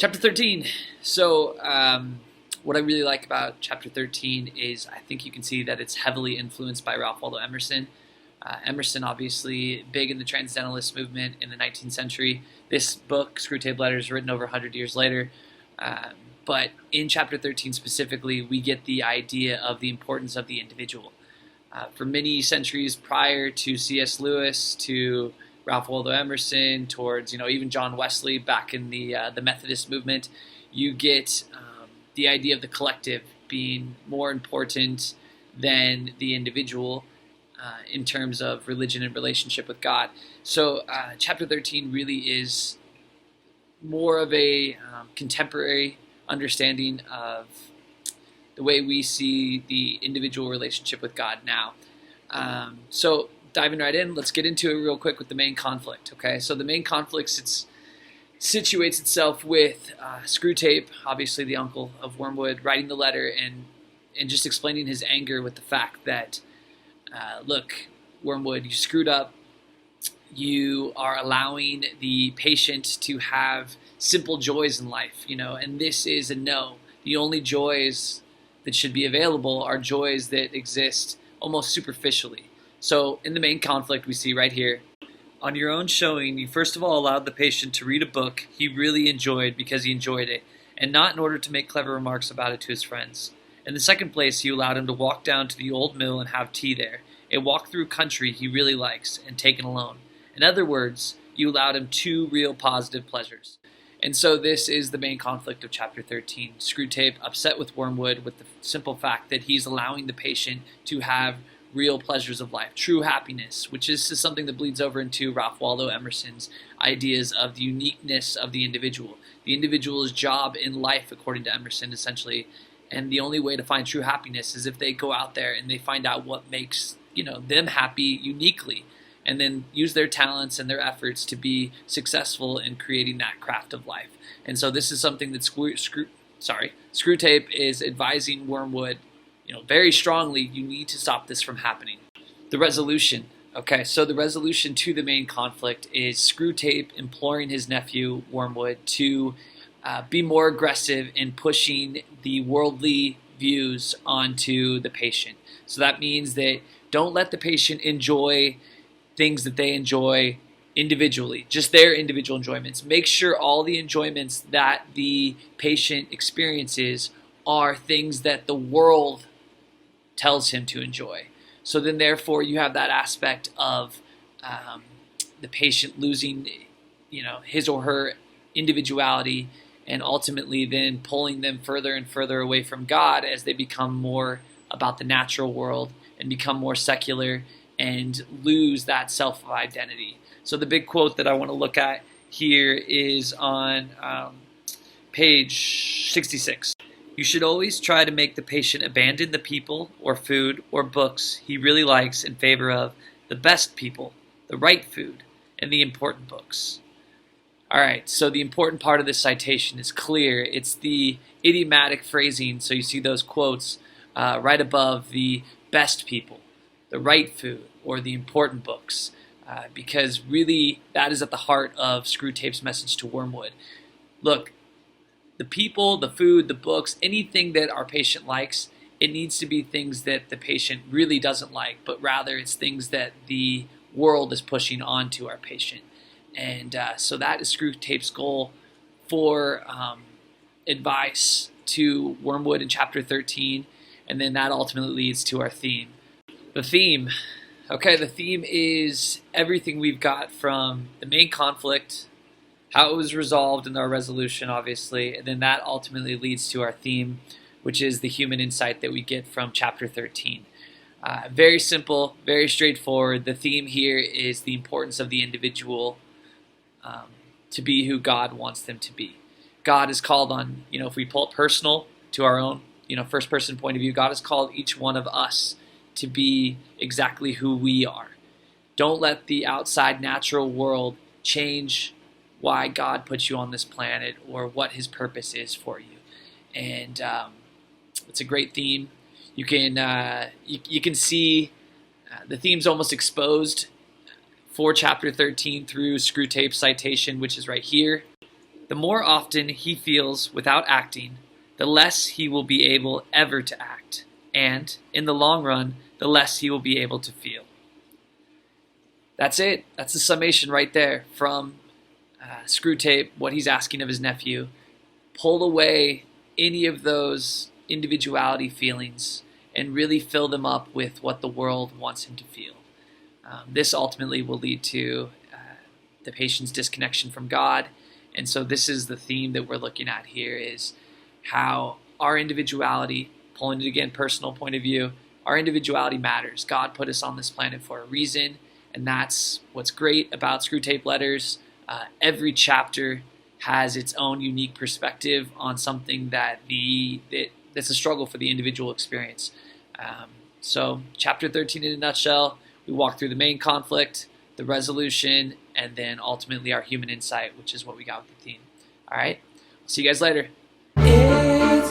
Chapter 13. What I really like about Chapter 13 is I think you can see that it's heavily influenced by Ralph Waldo Emerson. Emerson, obviously, big in the Transcendentalist movement in the 19th century. This book, Screwtape Letters, written over 100 years later. But in Chapter 13 specifically, we get the idea of the importance of the individual. For many centuries prior to C.S. Lewis, to Ralph Waldo Emerson, towards even John Wesley back in the Methodist movement, you get the idea of the collective being more important than the individual in terms of religion and relationship with God. So Chapter 13 really is more of a contemporary understanding of the way we see the individual relationship with God now. So diving right in, let's get into it real quick with the main conflict. Okay, so the main conflict situates itself with Screwtape, obviously the uncle of Wormwood, writing the letter and just explaining his anger with the fact that, look, Wormwood, you screwed up. You are allowing the patient to have simple joys in life, and this is a no. The only joys that should be available are joys that exist almost superficially. So in the main conflict we see right here, on your own showing, you first of all allowed the patient to read a book he really enjoyed because he enjoyed it, and not in order to make clever remarks about it to his friends. In the second place, you allowed him to walk down to the old mill and have tea there, a walk through country he really likes, and taken alone. In other words, you allowed him two real positive pleasures. And so this is the main conflict of Chapter 13. Screwtape upset with Wormwood with the simple fact that he's allowing the patient to have real pleasures of life, true happiness, which is something that bleeds over into Ralph Waldo Emerson's ideas of the uniqueness of the individual. The individual's job in life, according to Emerson, essentially, and the only way to find true happiness is if they go out there and they find out what makes them happy uniquely, and then use their talents and their efforts to be successful in creating that craft of life. And so this is something that Screwtape is advising Wormwood, very strongly. You need to stop this from happening. The resolution. Okay, so the resolution to the main conflict is Screwtape imploring his nephew Wormwood to be more aggressive in pushing the worldly views onto the patient. So that means that don't let the patient enjoy things that they enjoy individually, just their individual enjoyments. Make sure all the enjoyments that the patient experiences are things that the world tells him to enjoy. So then therefore you have that aspect of the patient losing his or her individuality, and ultimately then pulling them further and further away from God as they become more about the natural world and become more secular and lose that self-identity. So the big quote that I want to look at here is on page 66. You should always try to make the patient abandon the people or food or books he really likes in favor of the best people, the right food, and the important books. All right, so the important part of this citation is clear. It's the idiomatic phrasing, so you see those quotes right above the best people, the right food, or the important books, because really that is at the heart of Screwtape's message to Wormwood. Look, the people, the food, the books, anything that our patient likes, it needs to be things that the patient really doesn't like, but rather it's things that the world is pushing onto our patient. And so that is Screwtape's goal for advice to Wormwood in Chapter 13, and then that ultimately leads to our theme. The theme. Okay, the theme is everything we've got from the main conflict, how it was resolved in our resolution, obviously, and then that ultimately leads to our theme, which is the human insight that we get from Chapter 13. Very simple, very straightforward. The theme here is the importance of the individual to be who God wants them to be. God is called on, if we pull it personal to our own, first-person point of view, God has called each one of us to be exactly who we are. Don't let the outside natural world change why God put you on this planet or what his purpose is for you. And it's a great theme. You can see the theme's almost exposed for Chapter 13 through Screwtape's citation, which is right here. The more often he feels without acting, the less he will be able ever to act, and, in the long run, the less he will be able to feel. That's it. That's the summation right there from Screwtape, what he's asking of his nephew. Pull away any of those individuality feelings and really fill them up with what the world wants him to feel. This ultimately will lead to the patient's disconnection from God. And so this is the theme that we're looking at here, is how our individuality, pulling it again, personal point of view, our individuality matters. God put us on this planet for a reason, and that's what's great about Screwtape Letters. Every chapter has its own unique perspective on something that's a struggle for the individual experience. So chapter 13 in a nutshell, we walk through the main conflict, the resolution, and then ultimately our human insight, which is what we got with the theme. All right, see you guys later. It's